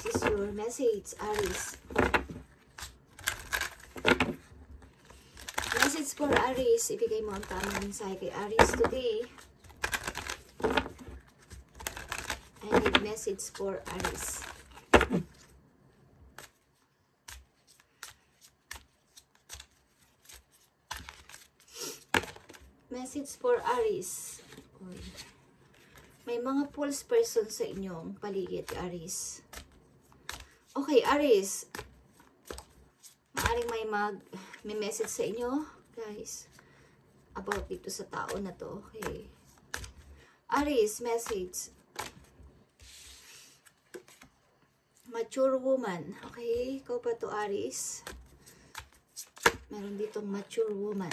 This is your message, Aries. Message for Aries. Ibigay mo ang tamang mensahe kay Aries today. I need message for Aries. Message for Aries. Uy. May mga false person sa inyong paligid, Aries. Okay, Aries. Maaring may message sa inyo, guys. About dito sa tao na to. Okay. Aries, message. Mature woman. Okay, ikaw pa to, Aries. Meron ditong mature woman.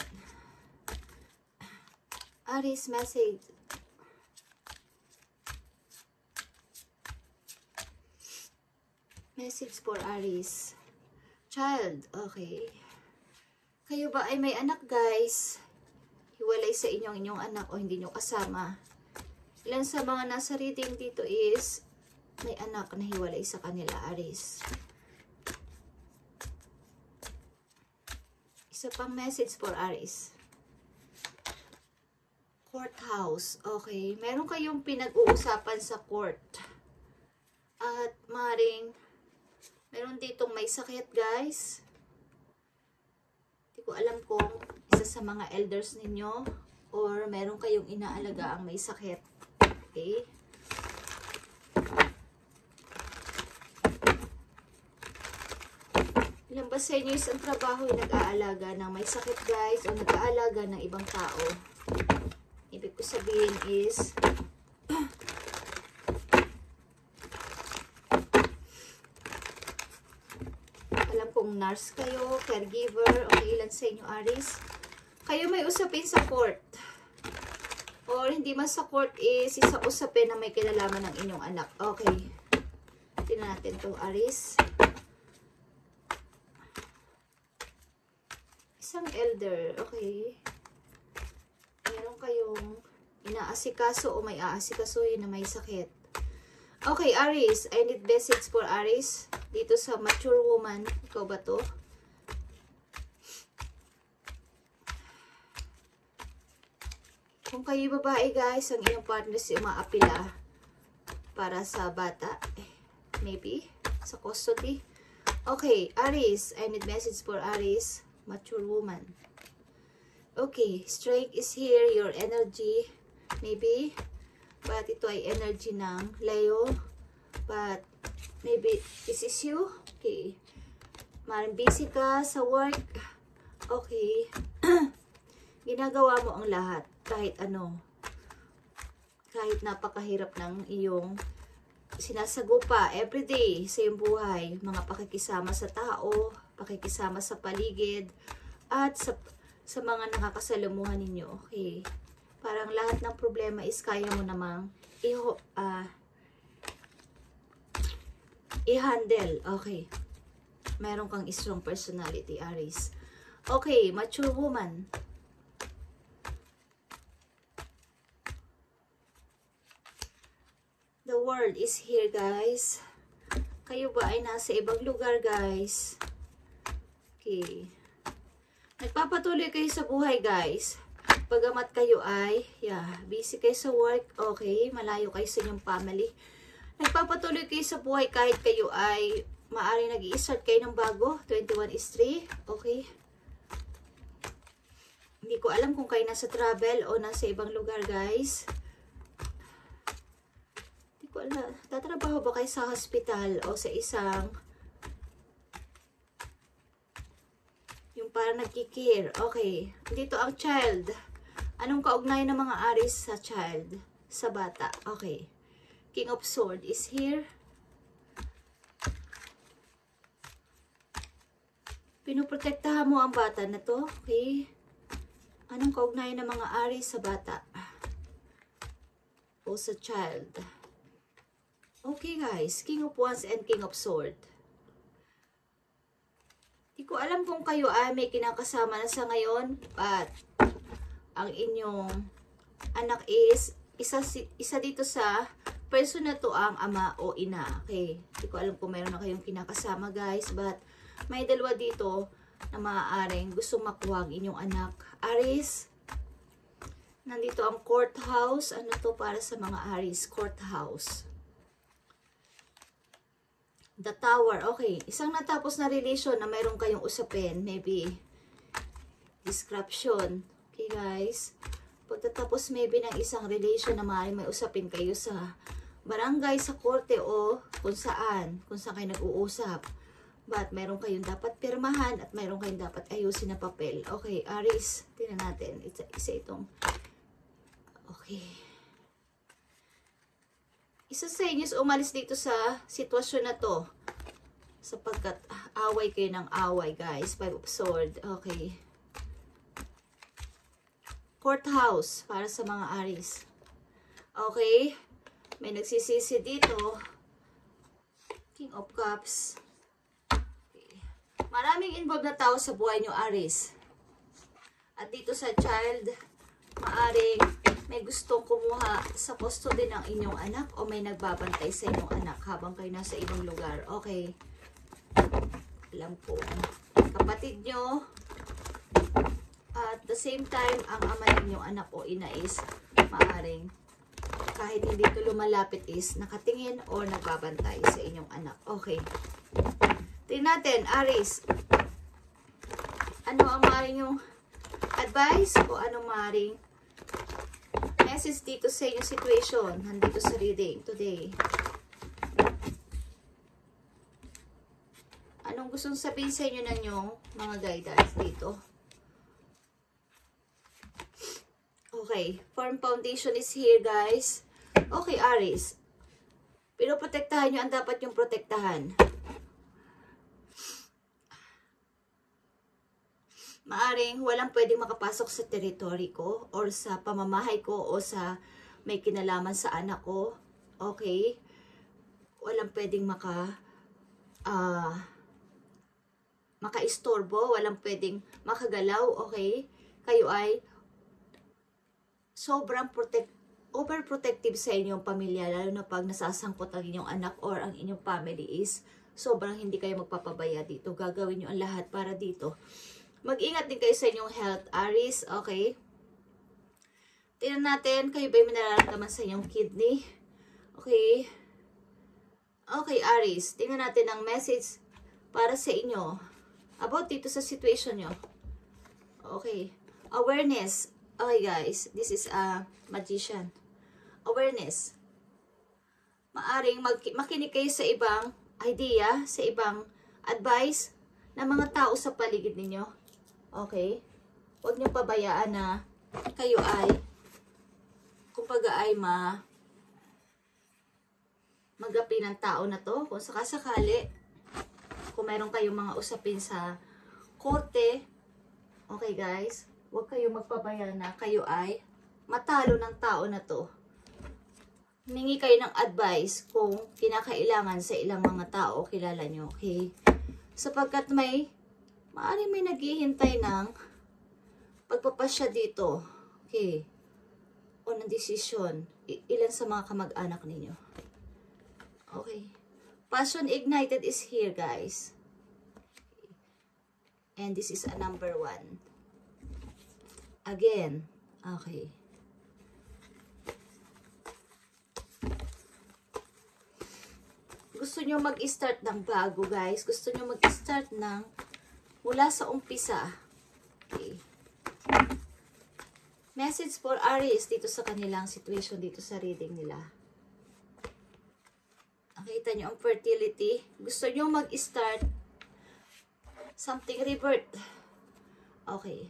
Aries, message. Message for Aries. Child, okay. Kayo ba ay may anak, guys? Hiwalay sa inyong anak o hindi nyo kasama. Ilan sa mga nasa reading dito is may anak na hiwalay sa kanila, Aries. Isa pang message for Aries. Courthouse, okay. Meron kayong pinag-uusapan sa court. At maring meron ditong may sakit, guys. Hindi ko alam kung isa sa mga elders ninyo or meron kayong inaalaga ang may sakit. Okay? Ilan ba sa inyo isang trabaho yung nag-aalaga ng may sakit, guys, o nag-aalaga ng ibang tao? Ibig ko sabihin is kung nurse kayo, caregiver, o ilan sa inyo, Aries, kayo may usapin sa court. Or hindi man sa court is isa usapin na may kinalaman ng inyong anak. Okay. Tingnan natin to, Aries. Isang elder, okay. Meron kayong inaasikaso o may aasikasuhin na may sakit. Okay, Aries, I need message for Aries. Dito sa mature woman, ikaw ba to? Kung kayo babae, guys, ang inyong partner si umaapila para sa bata, maybe, sa custody. Okay, Aries, I need message for Aries, mature woman. Okay, strength is here, your energy, maybe, but ito ay energy ng Leo, but maybe this is you. Okay. Maring busy ka sa work. Okay. Ginagawa mo ang lahat. Kahit ano. Kahit napakahirap ng iyong sinasagupa everyday sa iyong buhay. Mga pakikisama sa tao, pakikisama sa paligid, at sa mga nakakasalamuhan ninyo. Okay. Parang lahat ng problema is kaya mo namang i-handle. Okay. Meron kang strong personality, Aries. Okay, mature woman. The world is here, guys. Kayo ba ay nasa ibang lugar, guys? Okay. Nagpapatuloy kayo sa buhay, guys. Pagamat kayo ay, busy kayo sa work. Okay, malayo kayo sa inyong family. Nagpapatuloy kayo sa buhay kahit kayo ay maaari nag-i-start kayo ng bago. 21 is 3. Okay. Hindi ko alam kung kayo nasa travel o nasa ibang lugar, guys. Hindi ko alam. Tatrabaho ba kayo sa hospital o sa isang yung parang nagkikir. Okay. Dito ang child. Anong kaugnayan ng mga Aries sa child? Sa bata. Okay. King of Swords is here. Pinoprotektahan mo ang bata na to. Okay. Anong kaugnayan ng mga Aries sa bata? O sa child? Okay, guys. King of Wands and King of Swords. Di ko alam kung kayo ay may kinakasama na sa ngayon. But ang inyong anak is isa dito sa person na to ang ama o ina. Okay, hindi ko alam kung meron na kayong kinakasama guys, but may dalawa dito na maaaring gusto makuha ang inyong anak. Aries, nandito ang courthouse. Ano to para sa mga Aries? Courthouse. The Tower. Okay, isang natapos na relation na mayroon kayong usapin. Maybe description. Okay guys. Pagtatapos maybe ng isang relation na maaaring may usapin kayo sa barangay, sa korte o kung saan kayo nag-uusap. But mayroon kayong dapat pirmahan at mayroon kayong dapat ayusin na papel. Okay, Aries. Tingnan natin. Isa itong. Okay. Isa sa inyo is umalis dito sa sitwasyon na to. Sapagkat away kayo ng away, guys. 5 of Swords. Okay. Courthouse para sa mga Aries. Okay. May nagsisisi dito. King of Cups. Okay. Maraming involved na tao sa buhay nyo, Aries. At dito sa child, maaring may gustong kumuha sa custody ng inyong anak o may nagbabantay sa inyong anak habang kayo nasa ibang lugar. Okay. Alam ko. Kapatid nyo. At the same time, ang ama ng inyong anak o ina is maaring kahit hindi ito lumalapit is nakatingin o nagbabantay sa inyong anak. Okay. Tingnan natin, Aries. Ano ang maaring yung advice o ano maaring message dito sa inyong situation, nandito sa reading today? Anong gustong sabihin sa inyo ng inyong mga guidance dito? Okay, firm foundation is here, guys. Okay, Aries. Pero protektahan nyo ang dapat yung protektahan. Maaring walang pwedeng makapasok sa territory ko or sa pamamahay ko o sa may kinalaman sa anak ko. Okay? Walang pwedeng maka-istorbo, walang pwedeng makagalaw. Okay? Kayo ay sobrang overprotective sa inyong pamilya, lalo na pag nasasangkot ang inyong anak or ang inyong family is sobrang hindi kayo magpapabaya dito. Gagawin nyo ang lahat para dito. Mag-ingat din kayo sa inyong health, Aries. Okay? Tingnan natin, kayo ba may nararamdaman sa inyong kidney? Okay? Okay, Aries. Tingnan natin ang message para sa inyo about dito sa situation nyo. Okay. Awareness. Okay, guys. This is a magician. Awareness. Maaring makinig kayo sa ibang idea, sa ibang advice ng mga tao sa paligid ninyo. Okay? Huwag niyo pabayaan na kayo ay, kumbaga ay magapi ng tao na to. Kung sakasakali, kung meron kayong mga usapin sa korte, okay guys, huwag kayong magpabayaan na kayo ay matalo ng tao na to. Humingi kayo ng advice kung kinakailangan sa ilang mga tao kilala nyo. Okay? Sapagkat maaring may naghihintay ng pagpapasya dito. Okay. O ng desisyon. Ilan sa mga kamag-anak ninyo. Okay. Passion ignited is here, guys. And this is a number 1. Again. Okay. Gusto nyo mag-start ng bago, guys. Gusto nyo mag-start ng mula sa umpisa. Okay. Message for Aries dito sa kanilang situation, dito sa reading nila. Nakita nyo ang fertility. Gusto nyo mag-start something revert. Okay.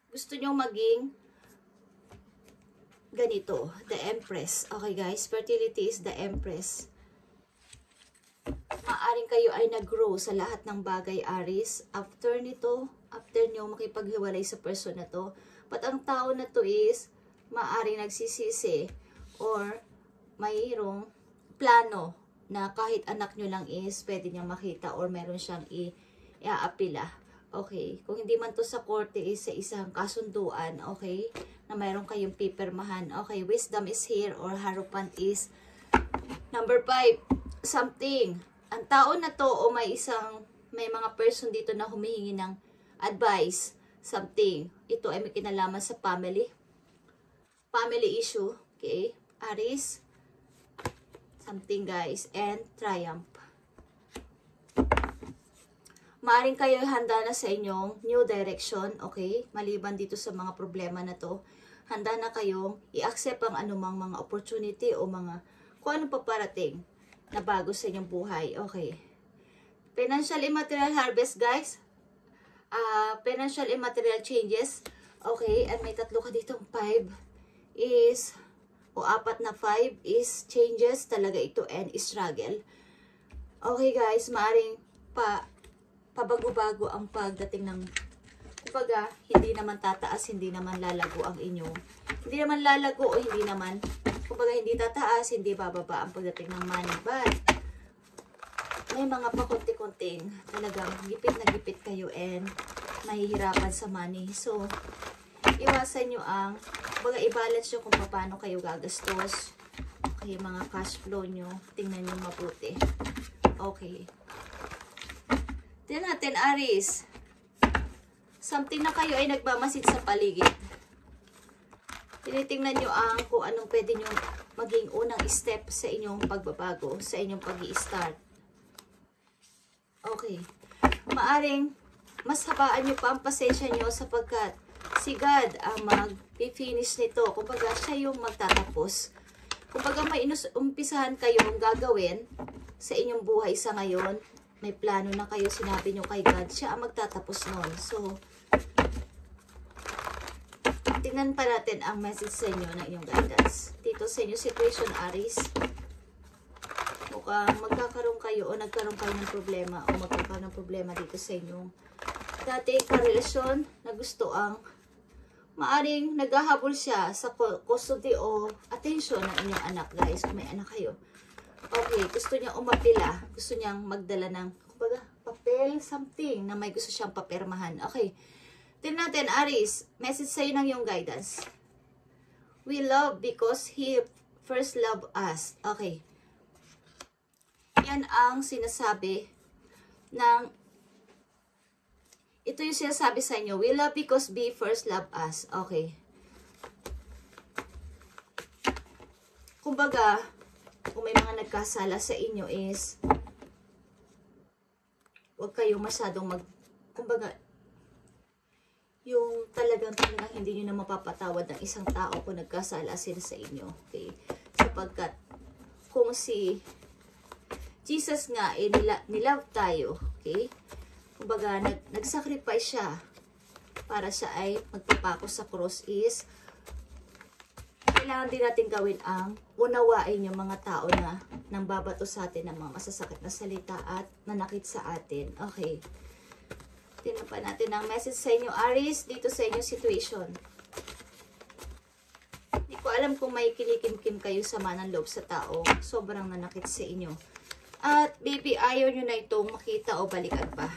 Gusto nyo maging ganito. The Empress. Okay guys, fertility is the Empress. Maaring kayo ay nag-grow sa lahat ng bagay, Aries. After nito, after nyo makipaghiwalay sa person na to, but ang tao na to is maaring nagsisisi or mayroong plano na kahit anak nyo lang is pwede niyang makita or meron siyang i-aapila. Okay? Kung hindi man to sa korte is sa isang kasunduan, okay? Na mayroon kayong pipirmahan. Okay, wisdom is here or Hierophant is Number 5, something. Ang tao na to o may mga person dito na humihingi ng advice, something. Ito ay may kinalaman sa family issue. Okay, Aries, something guys, and triumph. Maaring kayo handa na sa inyong new direction, okay? Maliban dito sa mga problema na to, handa na kayong i-accept ang anumang mga opportunity o mga kung anong paparating na bago sa inyong buhay, okay? Financial and material harvest, guys. Financial and material changes, okay? At may tatlo ka ditong 5 is, o 4 na 5 is changes talaga ito and struggle. Okay, guys, maaring pabago-bago ang pagdating ng, kumbaga, hindi naman tataas, hindi naman lalago ang inyong, hindi naman lalago o hindi naman, kumbaga, hindi tataas, hindi bababa ang pagdating ng money, but may mga pakunti-kunting talagang gipit na gipit kayo and mahihirapan sa money. So, iwasan nyo ang, kumbaga, i-balance nyo kung paano kayo gagastos. Okay, mga cash flow nyo, tingnan nyo mabuti. Okay. Tingnan natin, Aries. Something na kayo ay nagmamasid sa paligid. Tinitingnan nyo ang kung anong pwede nyo maging unang step sa inyong pagbabago, sa inyong pag-i-start. Okay. Maaring mas habaan nyo pa ang pasensya nyo sapagkat si God ang mag-finish nito. Kumbaga, siya yung magtatapos. Kumbaga, may umpisahan kayong gagawin sa inyong buhay sa ngayon. May plano na kayo, sinabi nyo kay God, siya ang magtatapos nun. So, tingnan pa natin ang message sa inyo ng inyong guidance. Dito sa inyong situation, Aries, mukhang magkakaroon kayo o nagkaroon kayo ng problema o magkakaroon ng problema dito sa inyong dati karelasyon na gusto ang maaring naghahabol siya sa custody o attention ng inyong anak, guys, kung may anak kayo. Okay, gusto niya umapila, gusto niyang magdala ng, kumbaga, papel, something, na may gusto siyang papirmahan. Okay, tingnan natin, Aries, message sa'yo ng iyong guidance. We love because He first loved us. Okay, yan ang sinasabi ng, ito yung sinasabi sa inyo, we love because He first loved us. Okay, kumbaga, kung may mga nagkasala sa inyo is huwag kayong masyadong kumbaga, yung talagang hindi nyo na mapapatawad ng isang tao kung nagkasala sila sa inyo. Okay? Sapagkat kung si Jesus nga, nilove tayo. Okay? Kumbaga, nag-sacrifice siya para siya ay magpapako sa cross is kailangan din natin gawin ang unawain yung mga tao na nang babato sa atin ng mga masasakit na salita at nanakit sa atin. Okay. Tingnan pa natin ang message sa inyo, Aries, dito sa inyong situation. Hindi ko alam kung may kinikimkim kayo sama ng loob sa tao. Sobrang nanakit sa inyo. At baby, ayaw nyo na itong makita o balikan pa.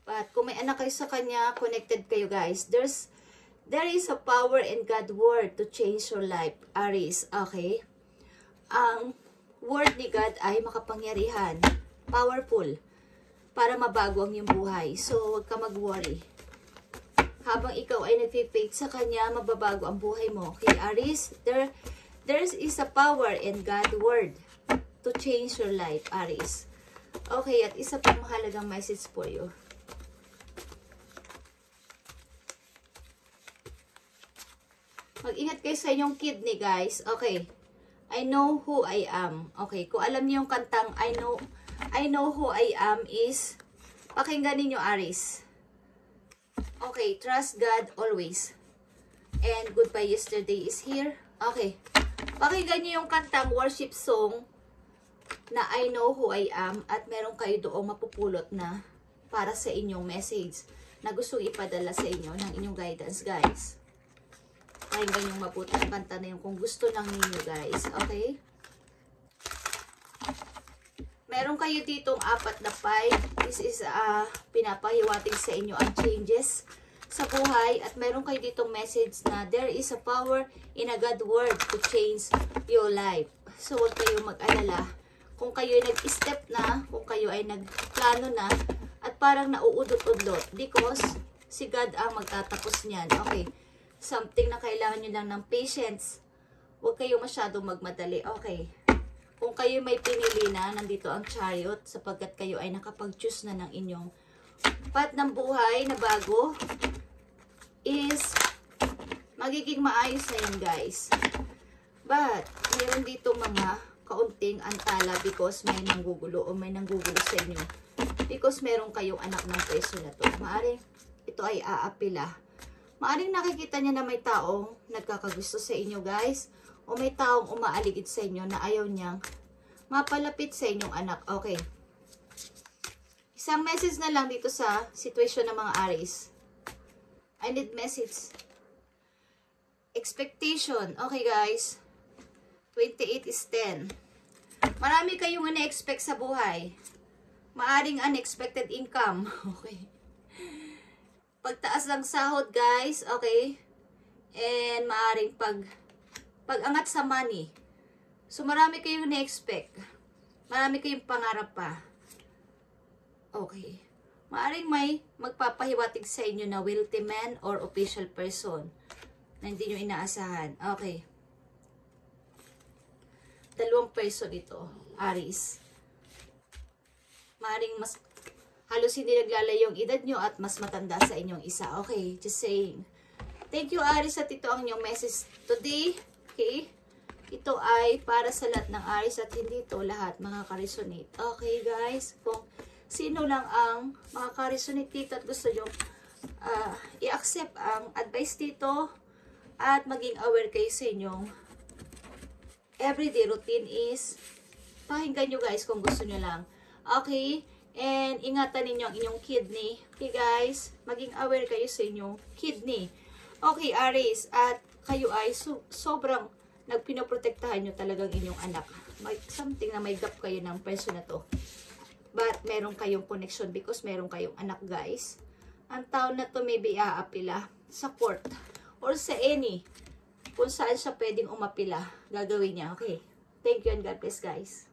But kung may anak kayo sa kanya, connected kayo, guys. There is a power in God's word to change your life, Aries. Okay? Ang word ni God ay makapangyarihan, powerful, para mabago ang iyong buhay. So, huwag ka mag-worry. Habang ikaw ay nag-faith sa kanya, mababago ang buhay mo. Okay, Aries? There is a power in God's word to change your life, Aries. Okay, at isa pang mahalagang message for you. Mag-ingat kayo sa inyong kidney, guys. Okay. I know who I am. Okay. Kung alam niyo yung kantang I know who I am is, pakinggan ninyo, Aries. Okay. Trust God always. And goodbye yesterday is here. Okay. Pakinggan niyo yung kantang worship song na I know who I am at meron kayo doong mapupulot na para sa inyong message na gustong ipadala sa inyo ng inyong guidance, guys. Pakinggan yung mabuti ang kanta na yun kung gusto ng ninyo, guys. Okay? Meron kayo ditong 4 na 5. This is pinapahiwatig sa inyo ang changes sa buhay at mayroon kayo ditong message na there is a power in a God word to change your life. So, huwag kayong mag-alala. Kung kayo ay nag-step na, kung kayo ay nagplano na, at parang nauudot-udlot because si God ang magtatapos niyan. Okay. Something na kailangan nyo lang ng patience. Huwag kayo masyadong magmadali. Okay. Kung kayo may pinili na, nandito ang chariot sapagkat kayo ay nakapag-choose na ng inyong path ng buhay na bago is magiging maayos na yun, guys. But, mayroon dito mga kaunting antala because may nanggugulo o may nanggugulo sa inyo. Because meron kayong anak ng person na to. Maaring ito ay aapila. Maaring nakikita niya na may taong nagkakagusto sa inyo, guys. O may taong umaaligid sa inyo na ayaw niyang mapalapit sa inyong anak. Okay. Isang message na lang dito sa sitwasyon ng mga Aries. I need message. Expectation. Okay, guys. 28 is 10. Marami kayong ina-expect sa buhay. Maaring unexpected income. Okay. Pagtaas ng sahod, guys. Okay. And maaring pag-angat sa money. So, marami kayong ina-expect. Marami kayong pangarap pa. Okay. Maaring may magpapahiwatig sa inyo na wealthy man or official person na hindi nyo inaasahan. Okay. Dalawang person ito. Aries. Maaring mas halos hindi naglalayo yung edad nyo at mas matanda sa inyong isa. Okay. Just saying. Thank you, Aries, at ito ang inyong message today. Okay. Ito ay para sa lahat ng Aries at hindi ito lahat makaka-resonate. Okay, guys. Kung sino lang ang makaka-resonate dito at gusto nyo i-accept ang advice dito at maging aware kayo sa inyong everyday routine is pakinggan nyo, guys, kung gusto nyo lang. Okay? And ingatan ninyo ang inyong kidney. Okay, guys? Maging aware kayo sa inyong kidney. Okay, Aries. At kayo ay sobrang nagpinoprotektahan nyo talagang inyong anak. May something na may gap kayo ng person na to. But meron kayong connection because meron kayong anak, guys. Ang taon na to maybe aapila sa court or sa any kung saan siya pwedeng umapila. Gagawin niya. Okay. Thank you and God bless, guys.